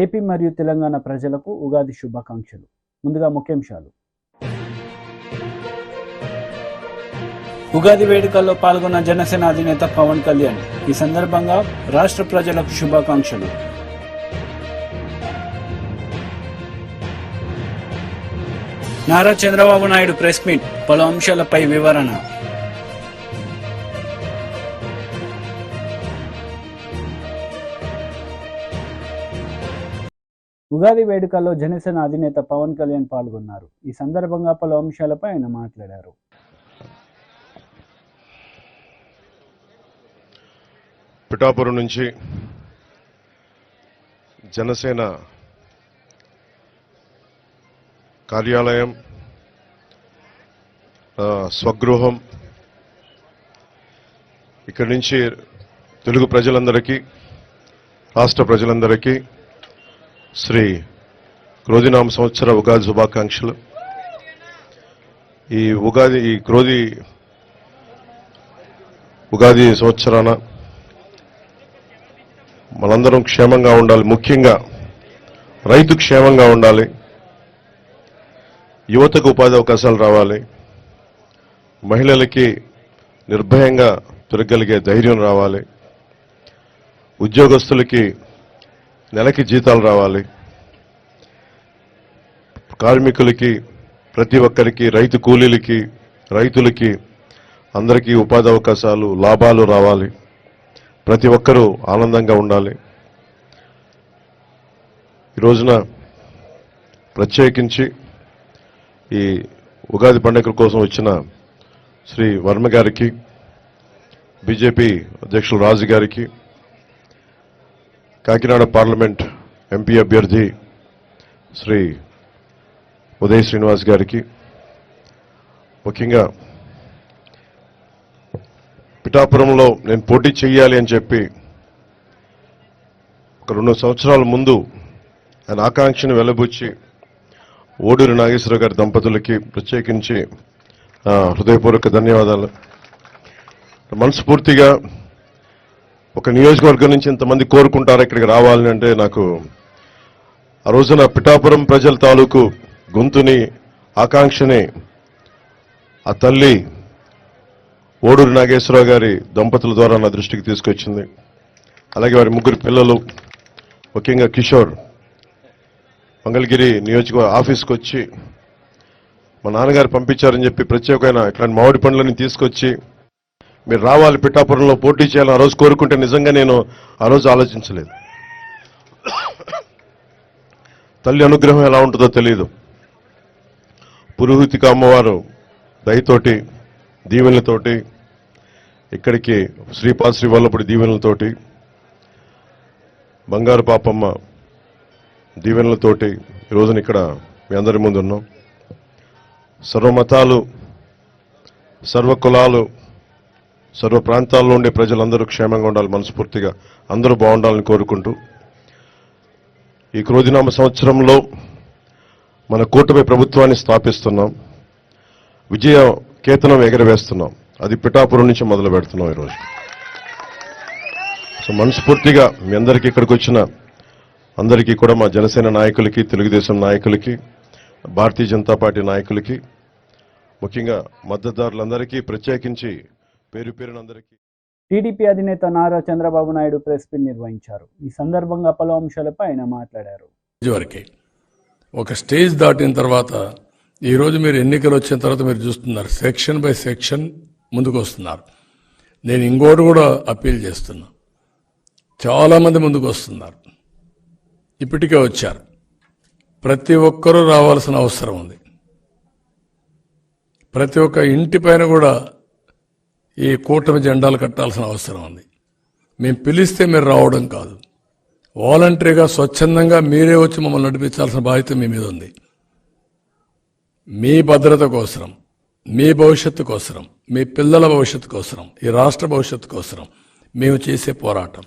AP మరియు తెలంగాణ ప్రజలకు ఉగాది శుభాకాంక్షలు. ముందుగా ముఖ్యాంశాలు. ఉగాది వేడుకల్లో పాల్గొన్న జనసేన అధినేత పవన్ కళ్యాణ్. ఈ సందర్భంగా రాష్ట్ర ప్రజలకు శుభాకాంక్షలు. నారా చంద్రబాబు నాయుడు ప్రెస్ మీట్, పలు అంశాలపై వివరణ. ఉగాది వేడుకల్లో జనసేన అధినేత పవన్ కళ్యాణ్ పాల్గొన్నారు. ఈ సందర్భంగా పలు అంశాలపై ఆయన మాట్లాడారు. పిఠాపురం నుంచి జనసేన కార్యాలయం, స్వగృహం, ఇక్కడి నుంచి తెలుగు ప్రజలందరికీ, రాష్ట్ర ప్రజలందరికీ శ్రీ క్రోధినామ సంవత్సర ఉగాది శుభాకాంక్షలు. ఈ ఉగాది సంవత్సరాన మనందరం క్షేమంగా ఉండాలి. ముఖ్యంగా రైతు క్షేమంగా ఉండాలి. యువతకు ఉపాధి అవకాశాలు రావాలి. మహిళలకి నిర్భయంగా తిరగలిగే ధైర్యం రావాలి. ఉద్యోగస్తులకి నెలకి జీతాలు రావాలి. కార్మికులకి, ప్రతి ఒక్కరికి, రైతు కూలీలకి, రైతులకి అందరికీ ఉపాధి అవకాశాలు, లాభాలు రావాలి. ప్రతి ఒక్కరూ ఆనందంగా ఉండాలి. ఈ రోజున ప్రత్యేకించి ఈ ఉగాది పండుగ కోసం వచ్చిన శ్రీ వర్మ గారికి, బీజేపీ అధ్యక్షులు రాజు గారికి, కాకినాడ పార్లమెంట్ ఎంపీ అభ్యర్థి శ్రీ ఉదయ్ శ్రీనివాస్ గారికి, ముఖ్యంగా పిఠాపురంలో నేను పోటీ చేయాలి అని చెప్పి ఒక 2 సంవత్సరాల ముందు ఆయన ఆకాంక్షను వెలబుచ్చి ఓడూరి నాగేశ్వరరావు గారి దంపతులకి ప్రత్యేకించి హృదయపూర్వక ధన్యవాదాలు. మనస్ఫూర్తిగా ఒక నియోజకవర్గం నుంచి ఇంతమంది కోరుకుంటారు ఇక్కడికి రావాలని అంటే, నాకు ఆ రోజున పిఠాపురం ప్రజల తాలూకు గొంతుని, ఆకాంక్షని ఆ తల్లి ఓడూరి నాగేశ్వరరావు గారి దంపతుల ద్వారా నా దృష్టికి తీసుకొచ్చింది. అలాగే వారి 3 పిల్లలు, ముఖ్యంగా కిషోర్ మంగళగిరి నియోజకవర్గ ఆఫీస్కి వచ్చి మా నాన్నగారు పంపించారని చెప్పి ప్రత్యేకమైన ఇట్లాంటి మామిడి పండ్లని తీసుకొచ్చి మీరు రావాలి, పిఠాపురంలో పోటీ చేయాలని ఆ రోజు కోరుకుంటే నిజంగా నేను ఆ రోజు ఆలోచించలేదు. తల్లి అనుగ్రహం ఎలా ఉంటుందో తెలియదు. పురోహితిక అమ్మవారు దయతోటి, దీవెనలతోటి, ఇక్కడికి శ్రీపాద శ్రీవల్లభుడి దీవెనలతోటి, బంగారు పాపమ్మ దీవెనలతోటి ఈ రోజున ఇక్కడ మీ అందరి ముందు ఉన్నాం. సర్వమతాలు, సర్వ కులాలు, సర్వ ప్రాంతాల్లో ఉండే ప్రజలందరూ క్షేమంగా ఉండాలి. మనస్ఫూర్తిగా అందరూ బాగుండాలని కోరుకుంటూ ఈ క్రోధినామ సంవత్సరంలో మన కూటమి ప్రభుత్వాన్ని స్థాపిస్తున్నాం. విజయ కేతనం ఎగరవేస్తున్నాం. అది పిఠాపురం నుంచి మొదలు పెడుతున్నాం ఈరోజు. సో మనస్ఫూర్తిగా మీ అందరికీ ఇక్కడికి వచ్చిన అందరికీ కూడా, మా జనసేన నాయకులకి, తెలుగుదేశం నాయకులకి, భారతీయ జనతా పార్టీ నాయకులకి, ముఖ్యంగా మద్దతుదారులందరికీ ప్రత్యేకించి పేరు పేరునందరికీ. టీడీపీ అధినేత నారా చంద్రబాబు నాయుడు ప్రెస్ మీట్ నిర్వహించారు. ఈ సందర్భంగా పలు అంశాలపై ఆయన మాట్లాడారు. ఒక స్టేజ్ దాటిన తర్వాత, ఈరోజు మీరు ఎన్నికలు వచ్చిన తర్వాత మీరు చూస్తున్నారు, సెక్షన్ బై సెక్షన్ ముందుకు వస్తున్నారు. నేను ఇంకోటి కూడా అప్పీల్ చేస్తున్నా, చాలామంది ముందుకు వస్తున్నారు, ఇప్పటికే వచ్చారు. ప్రతి ఒక్కరూ రావాల్సిన అవసరం ఉంది. ప్రతి ఒక్క ఇంటి పైన కూడా ఈ కూటమి జెండాలు కట్టాల్సిన అవసరం ఉంది. మేము పిలిస్తే మీరు రావడం కాదు, వాలంటరీగా స్వచ్ఛందంగా మీరే వచ్చి మమ్మల్ని నడిపించాల్సిన బాధ్యత మీ మీద ఉంది. మీ భద్రత కోసం, మీ భవిష్యత్తు కోసం, మీ పిల్లల భవిష్యత్తు కోసం, ఈ రాష్ట్ర భవిష్యత్తు కోసం మేము చేసే పోరాటం.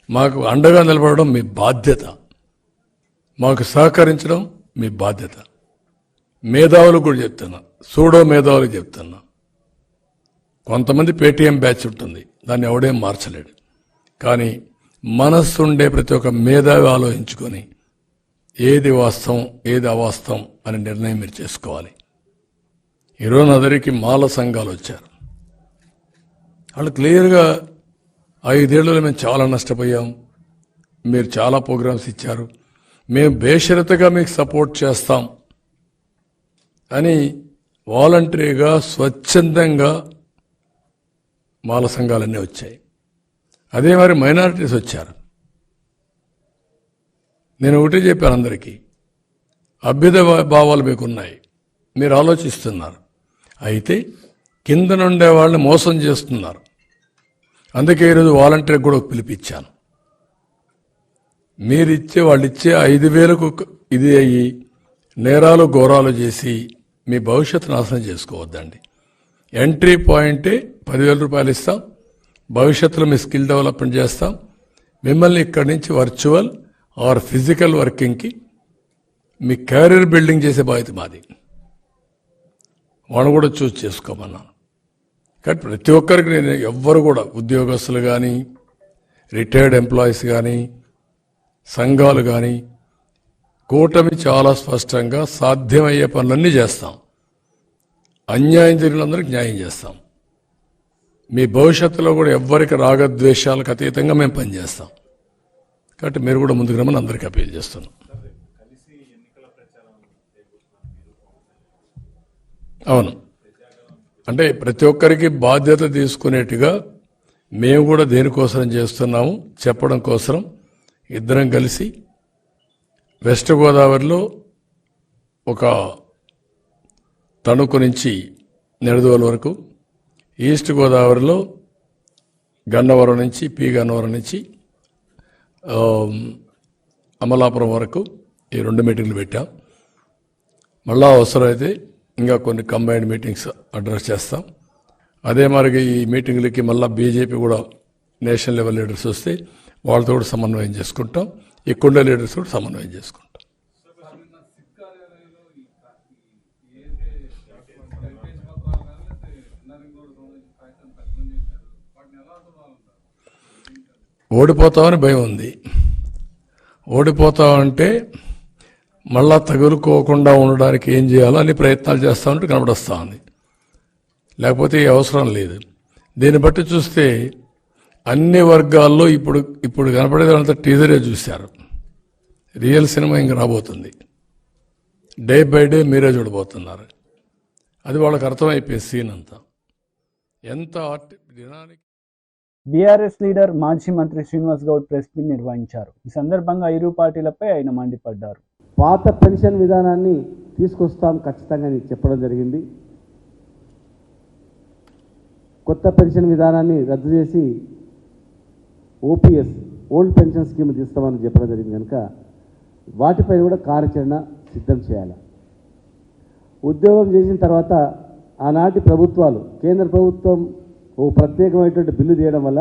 మాకు అండగా నిలబడడం మీ బాధ్యత, మాకు సహకరించడం మీ బాధ్యత. మేధావులకు కూడా చెప్తున్నా, సూడో మేధావులకు చెప్తున్నా, కొంతమంది పేటీఎం బ్యాచ్ ఉంటుంది, దాన్ని ఎవడేం మార్చలేడు. కానీ మనస్సు ఉండే ప్రతి ఒక్క మేధావి ఆలోచించుకొని ఏది వాస్తవం ఏది అవాస్తవం అనే నిర్ణయం మీరు చేసుకోవాలి. ఈరోజు నా దగ్గరికి మాల సంఘాలు వచ్చారు. వాళ్ళు క్లియర్గా 5 ఏళ్లలో మేము చాలా నష్టపోయాం, మీరు చాలా ప్రోగ్రామ్స్ ఇచ్చారు, మేము బేషరతుగా మీకు సపోర్ట్ చేస్తాం అని వాలంటరీగా స్వచ్ఛందంగా మాల సంఘాలన్నీ వచ్చాయి. అదే మరి మైనారిటీస్ వచ్చారు. నేను ఒకటే చెప్పాను అందరికీ, అభ్యుదయ భావాలు మీకున్నాయి, మీరు ఆలోచిస్తున్నారు, అయితే కింద నుండే వాళ్ళని మోసం చేస్తున్నారు. అందుకే ఈరోజు వాలంటీర్ కూడా పిలిపించాను. మీరిచ్చే వాళ్ళు ఇచ్చే 5,000కు ఇది అయ్యి నేరాలు ఘోరాలు చేసి మీ భవిష్యత్తు నాశనం చేసుకోవద్దండి. ఎంట్రీ పాయింటే 10,000 రూపాయలు ఇస్తాం, భవిష్యత్తులో మీ స్కిల్ డెవలప్మెంట్ చేస్తాం, మిమ్మల్ని ఇక్కడి నుంచి వర్చువల్ ఆర్ ఫిజికల్ వర్కింగ్కి మీ కెరీర్ బిల్డింగ్ చేసే బాధ్యత మాది. వాళ్ళు కూడా చూస్ చేసుకోమన్నాను. కాబట్టి ప్రతి ఒక్కరికి నేను ఎవ్వరు కూడా ఉద్యోగస్తులు కానీ రిటైర్డ్ ఎంప్లాయీస్ కానీ సంఘాలు కానీ కూటమి చాలా స్పష్టంగా సాధ్యమయ్యే పనులన్నీ చేస్తాం. అన్యాయం జరిగినందరికీ న్యాయం చేస్తాం. మీ భవిష్యత్తులో కూడా ఎవ్వరికి రాగద్వేషాలకు అతీతంగా మేము పనిచేస్తాం. కాబట్టి మీరు కూడా ముందుకు రమ్మని అందరికీ అపీల్ చేస్తున్నాం. అవును, అంటే ప్రతి ఒక్కరికి బాధ్యత తీసుకునేట్టుగా మేము కూడా దేనికోసం చేస్తున్నాము చెప్పడం కోసం ఇద్దరం కలిసి వెస్ట్ గోదావరిలో ఒక తణుకు నుంచి నిడదవోలు వరకు, ఈస్ట్ గోదావరిలో గన్నవరం నుంచి గన్నవరం నుంచి అమలాపురం వరకు ఈ 2 మీటింగ్లు పెట్టాం. మళ్ళా అవసరమైతే ఇంకా కొన్ని కంబైన్డ్ మీటింగ్స్ అడ్రస్ చేస్తాం. అదే మరి ఈ మీటింగ్లకి మళ్ళీ బీజేపీ కూడా నేషనల్ లెవెల్ లీడర్స్ వస్తే వాళ్ళతో కూడా సమన్వయం చేసుకుంటాం, ఇక్కడ లీడర్స్ కూడా సమన్వయం చేసుకుంటాం. ఓడిపోతామని భయం ఉంది. ఓడిపోతామంటే మళ్ళా తగులుకోకుండా ఉండడానికి ఏం చేయాలో అన్ని ప్రయత్నాలు చేస్తామంటే కనబడొస్తా ఉంది. లేకపోతే ఈ అవసరం లేదు. దీన్ని బట్టి చూస్తే అన్ని వర్గాల్లో ఇప్పుడు కనపడేదంతా టీజరే చూశారు. రియల్ సినిమా ఇంక రాబోతుంది. డే బై డే మీరే చూడబోతున్నారు. అది వాళ్ళకి అర్థమైపోయే సీన్ అంతా ఎంత దినానికి. బీఆర్ఎస్ లీడర్ మాజీ మంత్రి శ్రీనివాస్ గౌడ్ ప్రెస్ మీట్ నిర్వహించారు. ఈ సందర్భంగా ఇరు పార్టీలపై ఆయన మండిపడ్డారు. పాత పెన్షన్ విధానాన్ని తీసుకొస్తాం ఖచ్చితంగా అని చెప్పడం జరిగింది. కొత్త పెన్షన్ విధానాన్ని రద్దు చేసి ఓపీఎస్ ఓల్డ్ పెన్షన్ స్కీమ్ తీస్తామని చెప్పడం జరిగింది. కనుక వాటిపై కూడా కార్యాచరణ సిద్ధం చేయాలి. ఉద్యోగం చేసిన తర్వాత ఆనాటి ప్రభుత్వాలు, కేంద్ర ప్రభుత్వం ఓ ప్రత్యేకమైనటువంటి బిల్లు తీయడం వల్ల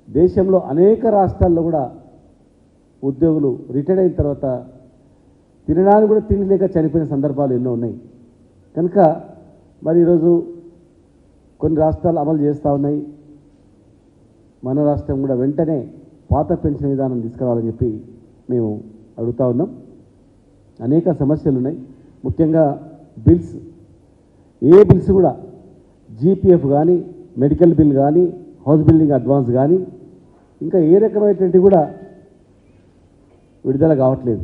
దేశంలో అనేక రాష్ట్రాల్లో కూడా ఉద్యోగులు రిటైర్ అయిన తర్వాత తినడానికి కూడా తిండి లేక చనిపోయిన సందర్భాలు ఎన్నో ఉన్నాయి. కనుక మరి ఈరోజు కొన్ని రాష్ట్రాలు అమలు చేస్తూ ఉన్నాయి. మన రాష్ట్రం కూడా వెంటనే పాత పెన్షన్ విధానం తీసుకురావాలని చెప్పి మేము అడుగుతూ ఉన్నాం. అనేక సమస్యలు ఉన్నాయి. ముఖ్యంగా బిల్స్, ఏ బిల్స్ కూడా జీపీఎఫ్ కానీ, మెడికల్ బిల్ కానీ, హౌస్ బిల్డింగ్ అడ్వాన్స్ కానీ, ఇంకా ఏ రకమైనటువంటి కూడా విడుదల కావట్లేదు.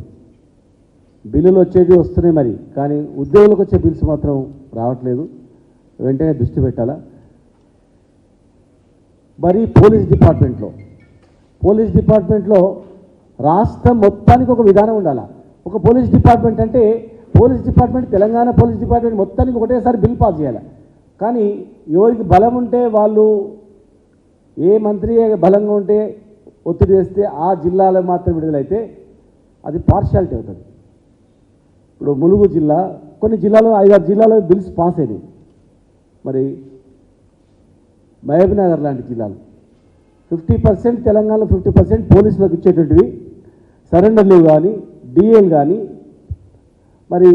బిల్లులు వచ్చేది వస్తున్నాయి మరి, కానీ ఉద్యోగులకు వచ్చే బిల్స్ మాత్రం రావట్లేదు. వెంటనే దృష్టి పెట్టాలా. మరి పోలీస్ డిపార్ట్మెంట్లో రాష్ట్రం మొత్తానికి ఒక విధానం ఉండాలా. ఒక పోలీస్ డిపార్ట్మెంట్ అంటే police department, Telangana police department మొత్తానికి ఒకటేసారి బిల్ పాస్ చేయాలి. కానీ ఎవరికి బలం ఉంటే వాళ్ళు, ఏ మంత్రి బలంగా ఉంటే ఒత్తిడి చేస్తే ఆ జిల్లాలో మాత్రం విడుదలైతే అది పార్షియాలిటీ అవుతుంది. ఇప్పుడు ములుగు జిల్లా, కొన్ని జిల్లాలో 5-6 జిల్లాలో బిల్స్ పాస్ అయినాయి. మరి మహబూబ్నగర్ లాంటి జిల్లాలు 50% తెలంగాణలో 50% పోలీసులకు ఇచ్చేటువంటివి సరెండర్ లీవ్ కానీ, డిఎల్ కానీ, మరి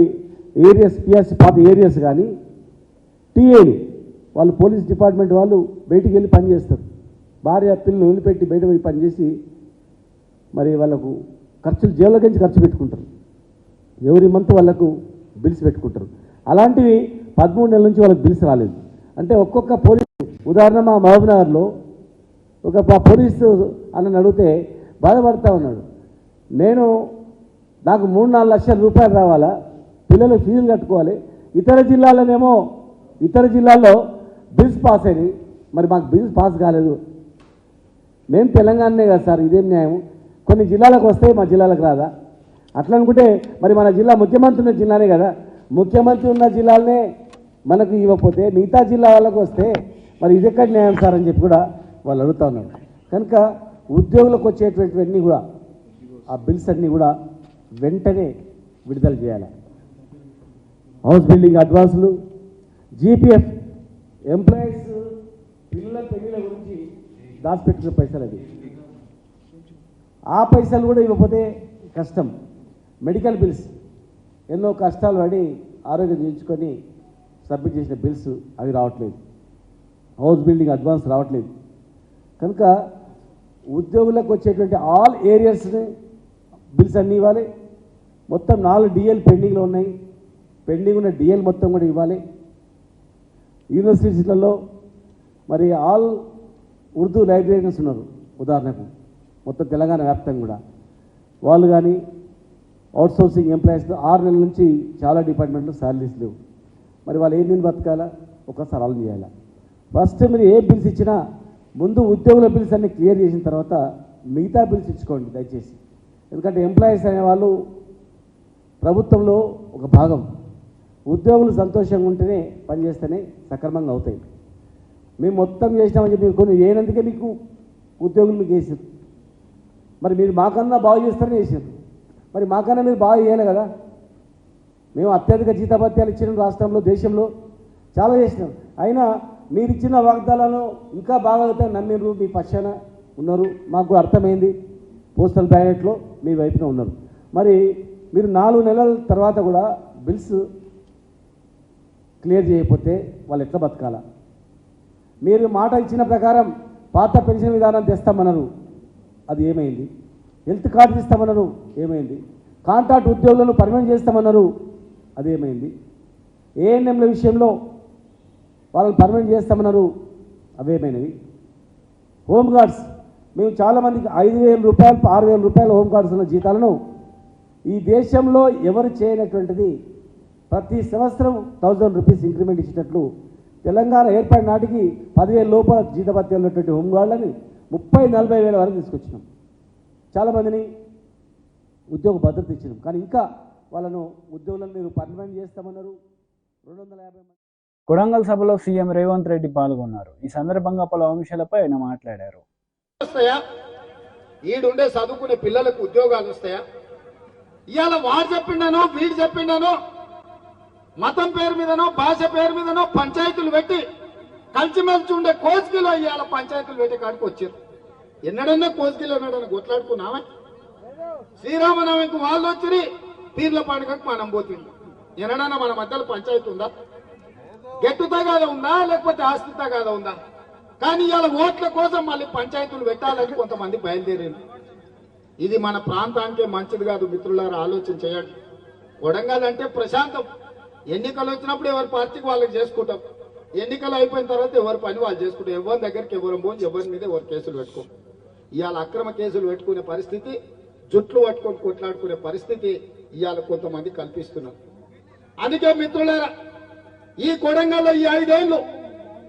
ఏరియాస్ పిఆర్సీ పాత ఏరియాస్ కానీ, టీఏలు వాళ్ళు పోలీస్ డిపార్ట్మెంట్ వాళ్ళు బయటికి వెళ్ళి పనిచేస్తారు. భార్య పిల్లలు వదిలిపెట్టి బయట పోయి పనిచేసి మరి వాళ్ళకు ఖర్చులు జేబులోకి నుంచి ఖర్చు పెట్టుకుంటారు. ఎవరి మంత్ వాళ్ళకు బిల్స్ పెట్టుకుంటారు. అలాంటివి 13 నెలల నుంచి వాళ్ళకి బిల్స్ రాలేదు. అంటే ఒక్కొక్క పోలీసు, ఉదాహరణ మా మహబూబ్నగర్లో ఒక పోలీసు అన్నని అడిగితే బాధపడతా ఉన్నాడు. నాకు 3-4 లక్షల రూపాయలు రావాలా, పిల్లలు ఫీజులు కట్టుకోవాలి, ఇతర జిల్లాల్లో బిల్స్ పాస్ అయినాయి, మరి మాకు బిల్స్ పాస్ కాలేదు. మేము తెలంగాణనే కదా సార్, ఇదేం న్యాయం? కొన్ని జిల్లాలకు వస్తే మా జిల్లాలకు రాదా? అట్లా అనుకుంటే మరి మన జిల్లా ముఖ్యమంత్రి ఉన్న జిల్లానే కదా, ముఖ్యమంత్రి ఉన్న జిల్లాలనే మనకు ఇవ్వకపోతే మిగతా జిల్లా వాళ్ళకు వస్తే మరి ఇది ఎక్కడ న్యాయం సార్ అని చెప్పి కూడా వాళ్ళు అడుగుతూ ఉన్నారు. కనుక ఉద్యోగులకు వచ్చేటువంటివన్నీ కూడా ఆ బిల్స్ అన్నీ కూడా వెంటనే విడుదల చేయాలి. హౌస్ బిల్డింగ్ అడ్వాన్సులు, జీపీఎఫ్, ఎంప్లాయీస్ పిల్లల పెళ్లిల గురించి దాచిపెట్టుకునే పైసలు అవి, ఆ పైసలు కూడా ఇవ్వకపోతే కష్టం. మెడికల్ బిల్స్ ఎన్నో కష్టాలు పడి ఆరోగ్యం చేయించుకొని సబ్మిట్ చేసిన బిల్స్ అవి రావట్లేదు. హౌస్ బిల్డింగ్ అడ్వాన్స్ రావట్లేదు. కనుక ఉద్యోగులకు వచ్చేటువంటి ఆల్ ఏరియాస్ని బిల్స్ అన్నీ ఇవ్వాలి. మొత్తం 4 డిఎల్ పెండింగ్లో ఉన్నాయి. పెండింగ్ ఉన్న డిఎల్ మొత్తం కూడా ఇవ్వాలి. యూనివర్సిటీలలో మరి ఆల్ ఉర్దూ లైబ్రరీస్ ఉన్నారు ఉదాహరణకు మొత్తం తెలంగాణ వ్యాప్తంగా కూడా, వాళ్ళు కానీ అవుట్సోర్సింగ్ ఎంప్లాయీస్ 6 నెలల నుంచి చాలా డిపార్ట్మెంట్లో శాలరీస్ లేవు. మరి వాళ్ళు ఏం దీన్ని బతకాలా? ఒకసారి ఆలోచన చేయాలా. ఫస్ట్ మీరు ఏ బిల్స్ ఇచ్చినా ముందు ఉద్యోగుల బిల్స్ అన్ని క్లియర్ చేసిన తర్వాత మిగతా బిల్స్ ఇచ్చుకోండి దయచేసి. ఎందుకంటే ఎంప్లాయీస్ అనేవాళ్ళు ప్రభుత్వంలో ఒక భాగం. ఉద్యోగులు సంతోషంగా ఉంటేనే పనిచేస్తేనే సక్రమంగా అవుతాయి. మేము మొత్తం చేసినామని చెప్పి కొన్ని ఏనందుకే మీకు ఉద్యోగులు మీకు వేసారు. మరి మీరు మాకన్నా బాగా చేస్తారని చేసారు. మరి మాకన్నా మీరు బాగా చేయాలి కదా. మేము అత్యధిక జీతభత్యాలు ఇచ్చిన రాష్ట్రంలో, దేశంలో చాలా చేసినాం. అయినా మీరు ఇచ్చిన వాగ్దానాలను ఇంకా బాగా అవుతాయి నమ్మిరు, మీ పక్షాన ఉన్నారు. మాకు కూడా అర్థమైంది. పోస్టల్ బ్యాలెట్లో మీ వైపున ఉన్నారు. మరి మీరు 4 నెలల తర్వాత కూడా బిల్స్ క్లియర్ చేయకపోతే వాళ్ళు ఎట్లా బతకాలా? మీరు మాట ఇచ్చిన ప్రకారం పాత పెన్షన్ విధానం తెస్తామన్నారు, అది ఏమైంది? హెల్త్ కార్డు ఇస్తామన్నారు, ఏమైంది? కాంట్రాక్ట్ ఉద్యోగులను పర్మనెంట్ చేస్తామన్నారు, అది ఏమైంది? ఏఎన్ఎంల విషయంలో వాళ్ళని పర్మనెంట్ చేస్తామన్నారు, అవేమైనవి? హోంగార్డ్స్ మేము చాలామందికి 5,000 రూపాయలు 6,000 రూపాయల హోంగార్డ్స్ ఉన్న జీతాలను ఈ దేశంలో ఎవరు చేయనటువంటిది ప్రతి సంవత్సరం 1,000 రూపీస్ ఇంక్రిమెంట్ ఇచ్చినట్లు తెలంగాణ ఏర్పడిన నాటికి 10,000 లోపల జీతభత్యాలు ఉన్నటువంటి హోంగార్డులని 30-40 వేల వరకు తీసుకొచ్చినాం. చాలామందిని ఉద్యోగ భద్రత ఇచ్చినాం. కానీ ఇంకా వాళ్ళను ఉద్యోగులను మీరు పర్మనెంట్ చేస్తామన్నారు. 250 మంది. కొడంగల్ సభలో సీఎం రేవంత్ రెడ్డి పాల్గొన్నారు. ఈ సందర్భంగా పలు అంశాలపై ఆయన మాట్లాడారు. ఈడుండే చదువుకునే పిల్లలకు ఉద్యోగాలు వస్తాయా? ఇవాళ వాడు చెప్పిండానో వీడు చెప్పిండానో మతం పేరు మీదనో భాష పేరు మీదనో పంచాయతీలు పెట్టి కలిసిమెలిసి ఉండే కోస్గిలో ఇవాళ పంచాయతీలు పెట్టే కాడికి వచ్చారు. ఎన్నడన్నా కోస్గిలో ఎన్నడన్నా కొట్లాడుకున్నామా? శ్రీరామనవమికి వాళ్ళు వచ్చి పీర్ల పండుగకు మనం పోతుంది. ఎన్నడన్నా మన మధ్యలో పంచాయతీ ఉందా? గెట్టు తగాదా ఉందా లేకపోతే ఆస్తి తగాదా ఉందా? కానీ ఇవాళ ఓట్ల కోసం మళ్ళీ పంచాయతీలు పెట్టాలని కొంతమంది బయలుదేరారు. ఇది మన ప్రాంతానికే మంచిది కాదు. మిత్రులారా ఆలోచన చేయండి. కొడంగల్ అంటే ప్రశాంతం. ఎన్నికలు వచ్చినప్పుడు ఎవరి పార్టీకి వాళ్ళకి చేసుకుంటాం. ఎన్నికలు అయిపోయిన తర్వాత ఎవరి పని వాళ్ళు చేసుకుంటాం. ఎవరి దగ్గరికి ఎవరు పోయి ఎవరి మీద ఎవరు కేసులు పెట్టుకో. ఇవాళ అక్రమ కేసులు పెట్టుకునే పరిస్థితి, జుట్లు పట్టుకొని కొట్లాడుకునే పరిస్థితి ఇవాళ కొంతమంది కల్పిస్తున్నారు. అందుకే మిత్రులారా ఈ కొడంగల్లో ఈ 5 ఏళ్ళు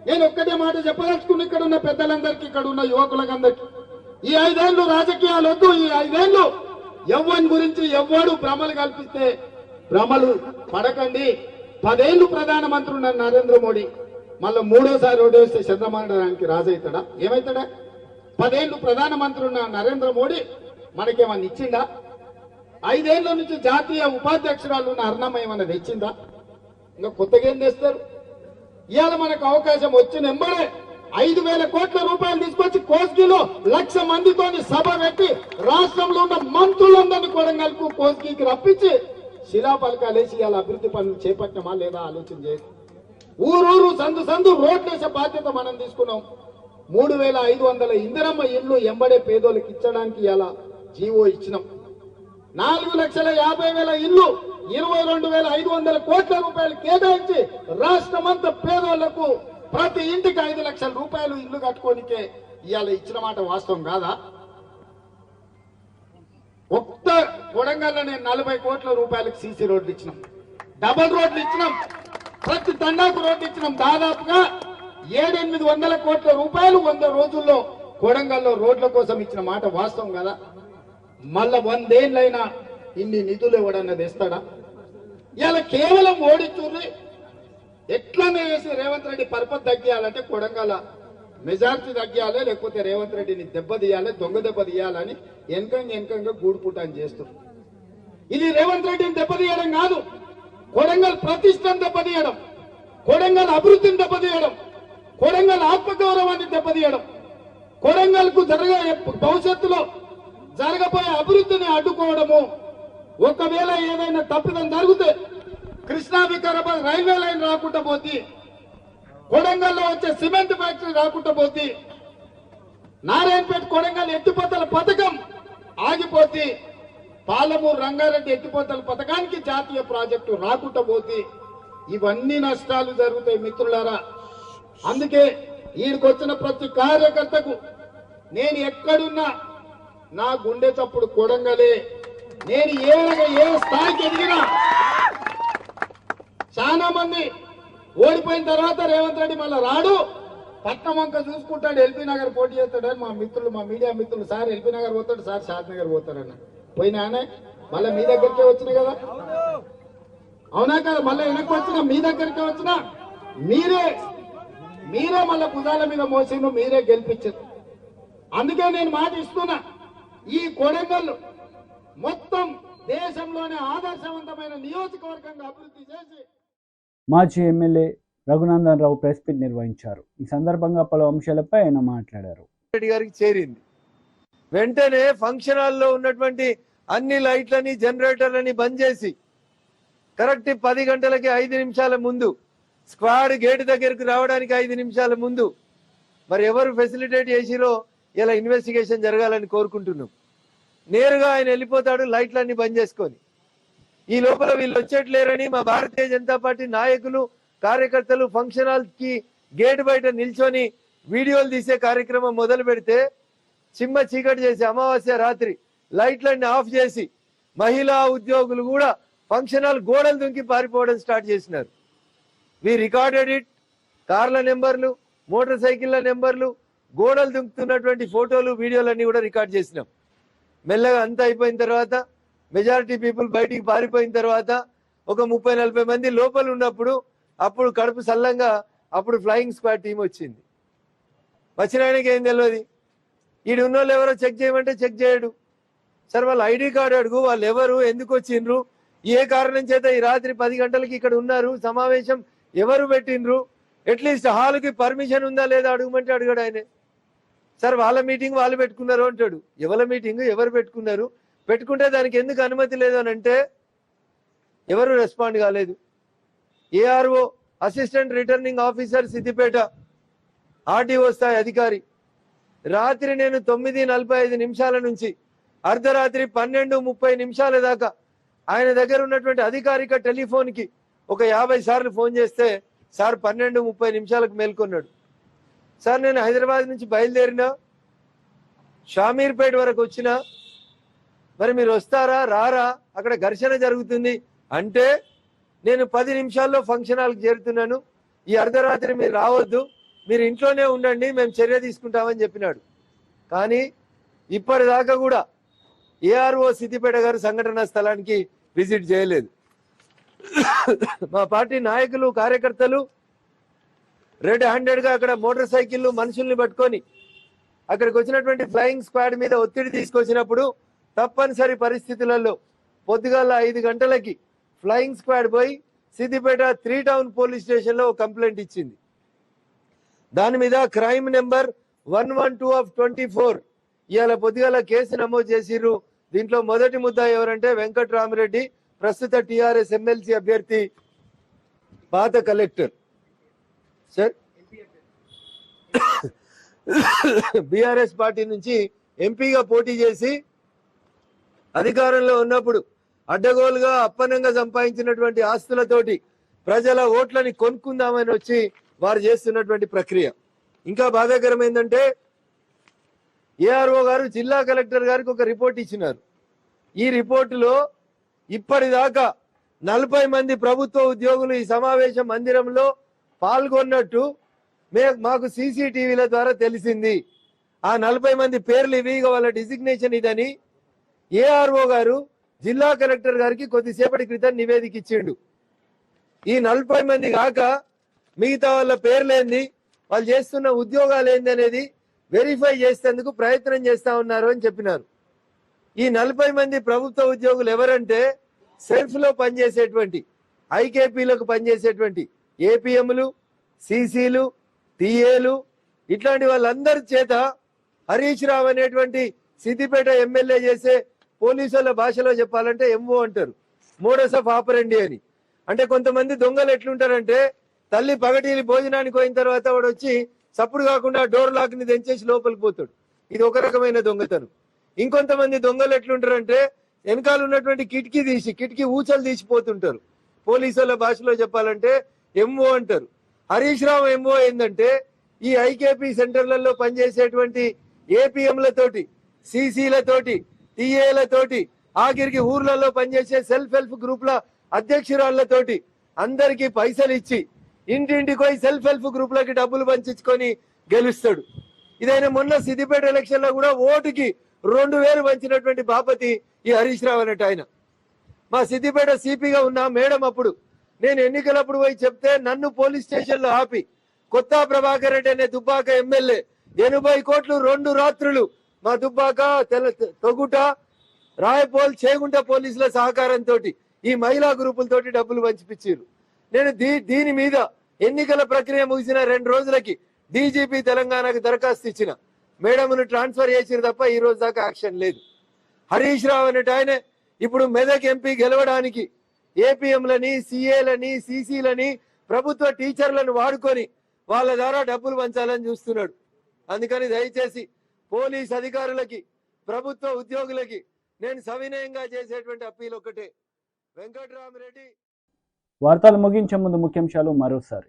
నేను ఒక్కటే మాట చెప్పదలుచుకుని ఇక్కడ ఉన్న పెద్దలందరికీ, ఇక్కడ ఉన్న యువకులందరికీ, ఈ 5 ఏళ్ళు రాజకీయాలు వద్దు. ఈ 5 ఏళ్ళు ఎవ్వని గురించి ఎవ్వడు భ్రమలు కల్పిస్తే భ్రమలు పడకండి. 10 ఏళ్ళు ప్రధానమంత్రి ఉన్న నరేంద్ర మోడీ మళ్ళీ 3వసారి ఓడేస్తే చంద్రబాబు రాజవుతాడా? ఏమవుతాడా? 10 ఏళ్ళు ప్రధానమంత్రి ఉన్న నరేంద్ర మోడీ మనకేమన్నా ఇచ్చిందా? 5 ఏళ్ల నుంచి జాతీయ ఉపాధ్యక్షురాలు ఉన్న అరుణమ్మ ఏమన్నా తెచ్చిందా? ఇంకా కొత్తగా ఏం తెస్తారు? ఇవాళ మనకు అవకాశం వచ్చిన ఎంబడే 5,000 కోట్ల రూపాయలు తీసుకొచ్చి కోస్గిలో 1,00,000 మందితోని సభ పెట్టి రాష్ట్రంలో ఉన్న మంత్రులందరినీ కొడంగల్కు కోస్గికి రప్పించి శిలాఫలకాలేసి ఇవాళ అభివృద్ధి పనులు చేపట్టినమా లేదా ఆలోచన చేసి ఊరూరు సందు సందు రోడ్లేసే బాధ్యత మనం తీసుకున్నాం. 3,500 ఇందిరమ్మ ఇళ్లు ఎంబడే పేదోళ్ళకి ఇచ్చడానికి ఇలా జీవో ఇచ్చినాం. 4,50,000 ఇల్లు 22,500 కోట్ల రూపాయలు కేటాయించి రాష్ట్రమంతా పేదోళ్లకు ప్రతి ఇంటికి 5 లక్షల రూపాయలు ఇల్లు కట్టుకోనికే ఇవాళ ఇచ్చిన మాట వాస్తవం కాదా? ఒక్క కొడంగల్లో నేను 40 కోట్ల రూపాయలకు సీసీ రోడ్లు ఇచ్చినాం, డబల్ రోడ్లు ఇచ్చినాం, ప్రతి తండాకు రోడ్లు ఇచ్చినాం. దాదాపుగా 700-800 కోట్ల రూపాయలు 100 రోజుల్లో కొడంగల్లో రోడ్ల కోసం ఇచ్చిన మాట వాస్తవం కదా? మళ్ళా 100 ఏళ్ళైనా ఇన్ని నిధులు ఎవడన్నా తెస్తాడా? ఇలా కేవలం ఓడిచ్చుర్రి ఎట్లనే వేసి రేవంత్ రెడ్డి పరపతి తగ్గియాలంటే కొడంగల్ మెజార్టీ తగ్గియాలి, లేకపోతే రేవంత్ రెడ్డిని దెబ్బతీయాలి, దొంగ దెబ్బ తీయాలని వెనకంగా గూడుపుటాన్ని చేస్తుంది. ఇది రేవంత్ రెడ్డిని దెబ్బతీయడం కాదు, కొడంగల్ ప్రతిష్టను దెబ్బతీయడం, కొడంగల్ అభివృద్ధిని దెబ్బతీయడం, కొడంగల్ ఆత్మగౌరవాన్ని దెబ్బతీయడం, కొడంగల్ కు భవిష్యత్తులో జరగబోయే అభివృద్ధిని అడ్డుకోవడము. ఒకవేళ ఏదైనా తప్పిదం జరిగితే కృష్ణా వికారాబాద్ రైల్వే లైన్ రాకుండా పోతే, కొడంగల్లో వచ్చే సిమెంట్ ఫ్యాక్టరీ రాకుండా పోతే, నారాయణపేట కొడంగల్ ఎత్తిపోతల పథకం ఆగిపోతే, పాలమూరు రంగారెడ్డి ఎత్తిపోతల పథకానికి జాతీయ ప్రాజెక్టు రాకుండా పోతే, ఇవన్నీ నష్టాలు జరుగుతాయి మిత్రులారా. అందుకే ఈడికొచ్చిన ప్రతి కార్యకర్తకు నేను ఎక్కడున్నా నా గుండె చప్పుడు కొడంగలే. నేను ఏ స్థాయికి ఎదిగినా, చాలా మంది ఓడిపోయిన తర్వాత రేవంత్ రెడ్డి మళ్ళీ రాడు, పట్నం వంక చూసుకుంటాడు, ఎల్బీ నగర్ పోటీ చేస్తాడని మా మిత్రులు, మా మీడియా మిత్రులు, సార్ ఎల్బీ నగర్ పోతాడు, సార్ షాద్ నగర్ పోతాడన్న పోయినానే మళ్ళీ మీ దగ్గరికే వచ్చినాయి కదా, అవునా కదా? మళ్ళీ వెనక్కి వచ్చినా మీ దగ్గరికే వచ్చినా మీరే మళ్ళీ భుజాల మీద మోసిండు, మీరే గెలిపించారు. అందుకే నేను మాట ఇస్తున్నా, ఈ కొడంగల్ మొత్తం దేశంలోనే ఆదర్శవంతమైన నియోజకవర్గంగా అభివృద్ధి చేసి. మాజీ MLA Raghunandan Rao press meet నిర్వహించారు. ఈ సందర్భంగా పలు అంశాలపై ఆయన మాట్లాడారు. రెడ్డి గారికి చేరింది వెంటనే ఫంక్షన్ హాల్లో ఉన్నటువంటి అన్ని లైట్లని జనరేటర్లని బంద్ చేసి కరెక్ట్ 10 గంటలకి 5 నిమిషాల ముందు స్క్వాడ్ గేట్ దగ్గరకు రావడానికి 5 నిమిషాల ముందు మరి ఎవరు ఫెసిలిటేట్ చేసిరో ఇలా ఇన్వెస్టిగేషన్ జరగాలని కోరుకుంటున్నాం. నేరుగా ఆయన వెళ్ళిపోతాడు లైట్లన్నీ బంద్ చేసుకొని. ఈ లోపల వీళ్ళు వచ్చేట్లేరని మా భారతీయ జనతా పార్టీ నాయకులు కార్యకర్తలు ఫంక్షన్ హాల్ కి గేట్ బయట నిల్చొని వీడియోలు తీసే కార్యక్రమం మొదలు పెడితే చిమ్మ చీకటి చేసి అమావాస్య రాత్రి లైట్లన్నీ ఆఫ్ చేసి మహిళా ఉద్యోగులు కూడా ఫంక్షన్ హాల్ గోడలు దుంకి పారిపోవడం స్టార్ట్ చేసినారు. We recorded it. కార్ల నెంబర్లు, మోటార్ సైకిళ్ల నెంబర్లు, గోడలు దుంకుతున్నటువంటి ఫోటోలు, వీడియోలన్నీ కూడా రికార్డ్ చేసినాం. మెల్లగా అంతా అయిపోయిన తర్వాత మెజారిటీ పీపుల్ బయటికి పారిపోయిన తర్వాత ఒక 30-40 మంది లోపల ఉన్నప్పుడు అప్పుడు కడుపు సల్లంగా అప్పుడు ఫ్లయింగ్ స్క్వాడ్ టీం వచ్చింది. వచ్చిన ఆయనకి ఏం తెలియదు. ఈడు ఉన్న వాళ్ళు ఎవరో చెక్ చేయమంటే చెక్ చేయడు. సార్ వాళ్ళ ఐడి కార్డు అడుగు, వాళ్ళు ఎవరు, ఎందుకు వచ్చిండ్రు, ఏ కారణం చేత ఈ రాత్రి 10 గంటలకి ఇక్కడ ఉన్నారు, సమావేశం ఎవరు పెట్టిండ్రు, అట్లీస్ట్ హాల్కి పర్మిషన్ ఉందా లేదా అడుగుమంటే అడిగాడు ఆయనే. సార్ వాళ్ళ మీటింగ్ వాళ్ళు పెట్టుకున్నారు అంటాడు. ఎవరి మీటింగ్ ఎవరు పెట్టుకున్నారు, పెట్టుకుంటే దానికి ఎందుకు అనుమతి లేదు అని అంటే ఎవరు రెస్పాండ్ కాలేదు. ARO assistant returning officer Siddipet RDO స్థాయి అధికారి రాత్రి నేను 9:45 నుంచి అర్ధరాత్రి 12:30 దాకా ఆయన దగ్గర ఉన్నటువంటి అధికారిక టెలిఫోన్కి ఒక 50 సార్లు ఫోన్ చేస్తే సార్ 12:30 మేల్కొన్నాడు. సార్ నేను హైదరాబాద్ నుంచి బయలుదేరినా, షామీర్పేట వరకు వచ్చినా, మరి మీరు వస్తారా రారా, అక్కడ ఘర్షణ జరుగుతుంది అంటే నేను 10 నిమిషాల్లో ఫంక్షన్ హాల్కి చేరుతున్నాను, ఈ అర్ధరాత్రి మీరు రావద్దు, మీరు ఇంట్లోనే ఉండండి, మేము చర్య తీసుకుంటామని చెప్పినాడు. కానీ ఇప్పటిదాకా కూడా ఏఆర్ఓ సిద్దిపేట గారు సంఘటనా స్థలానికి విజిట్ చేయలేదు. మా పార్టీ నాయకులు కార్యకర్తలు రెడ్ హ్యాండెడ్గా అక్కడ మోటార్ సైకిళ్ళు మనుషుల్ని పట్టుకొని అక్కడికి వచ్చినటువంటి ఫ్లయింగ్ స్క్వాడ్ మీద ఒత్తిడి తీసుకొచ్చినప్పుడు తప్పనిసరి పరిస్థితులలో పొద్దుగాల 5 గంటలకి ఫ్లయింగ్ స్క్వాడ్ పోయి సిద్దిపేట 3 టౌన్ పోలీస్ స్టేషన్లో కంప్లైంట్ ఇచ్చింది. దాని మీద క్రైమ్ నెంబర్ 112/24 ఇవాళ పొద్దుగాల కేసు నమోదు చేసిర్రు. దీంట్లో మొదటి ముద్దా ఎవరంటే వెంకట్రామరెడ్డి, ప్రస్తుత టిఆర్ఎస్ ఎమ్మెల్సీ అభ్యర్థి, పాత కలెక్టర్ సార్, బీఆర్ఎస్ పార్టీ నుంచి ఎంపీగా పోటీ చేసి అధికారంలో ఉన్నప్పుడు అడ్డగోలుగా అప్పనంగా సంపాదించినటువంటి ఆస్తులతోటి ప్రజల ఓట్లని కొనుక్కుందామని వచ్చి వారు చేస్తున్నటువంటి ప్రక్రియ. ఇంకా బాధాకరం ఏంటంటే ఏఆర్ఓ గారు జిల్లా కలెక్టర్ గారికి ఒక రిపోర్ట్ ఇచ్చినారు. ఈ రిపోర్టులో ఇప్పటిదాకా 40 మంది ప్రభుత్వ ఉద్యోగులు ఈ సమావేశ మందిరంలో పాల్గొన్నట్టు మాకు సీసీటీవీల ద్వారా తెలిసింది. ఆ 40 మంది పేర్లు ఇవి, వాళ్ళ డిజిగ్నేషన్ ఇదని ఏఆర్ఓ గారు జిల్లా కలెక్టర్ గారికి కొద్దిసేపటి క్రితం నివేదిక ఇచ్చిండు. ఈ 40 మంది కాక మిగతా వాళ్ళ పేర్లేంది, వాళ్ళు చేస్తున్న ఉద్యోగాలు ఏంది అనేది వెరిఫై చేసేందుకు ప్రయత్నం చేస్తా ఉన్నారు అని చెప్పినారు. ఈ 40 మంది ప్రభుత్వ ఉద్యోగులు ఎవరంటే సెల్ఫ్ లో పనిచేసేటువంటి ఐకేపీలకు పనిచేసేటువంటి ఏపీఎంలు, సీసీలు, టీఏలు ఇట్లాంటి వాళ్ళందరి చేత హరీష్ రావు అనేటువంటి సిద్దిపేట ఎమ్మెల్యే చేసే పోలీసుల భాషలో చెప్పాలంటే ఎంఓ అంటారు, మోడస్ ఆఫ్ ఆపరండి అని. అంటే కొంతమంది దొంగలు ఎట్లుంటారంటే తల్లి పగటిలి భోజనానికి పోయిన తర్వాత వాడు వచ్చి సప్పుడు కాకుండా డోర్ లాక్ ని తెంచేసి లోపలికి పోతాడు. ఇది ఒక రకమైన దొంగతనం. ఇంకొంతమంది దొంగలు ఎట్లుంటారంటే వెనకాల ఉన్నటువంటి కిటికీ ఊచలు తీసిపోతుంటారు. పోలీసుల భాషలో చెప్పాలంటే ఎంఓ అంటారు. హరీష్ రావు ఎంఓ ఏంటంటే ఈ ఐకేపీ సెంటర్లలో పనిచేసేటువంటి ఏపీఎంలతోటి, సీసీలతోటి, టీఏలతోటి, ఆఖరికి ఊర్లలో పనిచేసే సెల్ఫ్ హెల్ప్ గ్రూప్ల అధ్యక్షురాళ్లతోటి అందరికీ పైసలు ఇచ్చి ఇంటింటికి పోయి సెల్ఫ్ హెల్ప్ గ్రూప్లకి డబ్బులు పంచుకొని గెలుస్తాడు. ఇదైనా మొన్న సిద్దిపేట ఎలక్షన్ లో కూడా ఓటుకి 2000 పంచినటువంటి బాపతి ఈ హరీష్ రావు అన్నట్టు ఆయన. మా సిద్దిపేట సిపిగా ఉన్న మేడం అప్పుడు నేను ఎన్నికలప్పుడు పోయి చెప్తే నన్ను పోలీస్ స్టేషన్ లో ఆపి కొత్త ప్రభాకర్ రెడ్డి అనే దుబ్బాక ఎమ్మెల్యే 80 కోట్లు 2 రాత్రులు మా దుబ్బాక తొగుట, రాయపోల్, చేగుంట పోలీసుల సహకారంతో ఈ మహిళా గ్రూపులతోటి డబ్బులు పంచిపించారు. నేను దీని మీద ఎన్నికల ప్రక్రియ ముగిసిన 2 రోజులకి డీజీపీ తెలంగాణకు దరఖాస్తు ఇచ్చిన. మేడంను ట్రాన్స్ఫర్ చేసిన తప్ప ఈ రోజు దాకా యాక్షన్ లేదు. హరీష్ రావు అనేటి ఆయన ఇప్పుడు మెదక్ ఎంపీ గెలవడానికి ఏపీఎంలని, సిఏలని, సీసీలని, ప్రభుత్వ టీచర్లను వాడుకొని వాళ్ళ ద్వారా డబ్బులు పంచాలని చూస్తున్నాడు. అందుకని దయచేసి పోలీస్ అధికారులకి, ప్రభుత్వ ఉద్యోగులకి నేను సవినయంగా చేసేటువంటి అప్పీల్ ఒక్కటే, వెంకట్రామరెడ్డి. వార్తలు ముగించే ముందు ముఖ్యాంశాలు మరోసారి.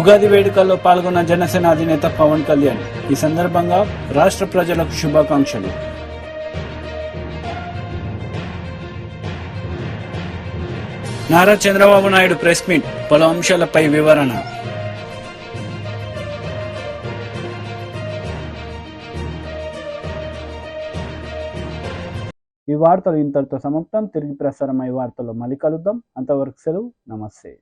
ఉగాది వేడుకల్లో పాల్గొన్న జనసేన అధినేత పవన్ కళ్యాణ్. ఈ సందర్భంగా రాష్ట్ర ప్రజలకు శుభాకాంక్షలు. నారా చంద్రబాబు నాయుడు ప్రెస్ మీట్, పలు అంశాలపై వివరణ. ఈ వార్తలు ఇంతటితో సమాప్తం. తిరిగి ప్రసారమయ్యే వార్తల్లో మళ్ళీ కలుద్దాం. అంతవరకు సెలవు. నమస్తే.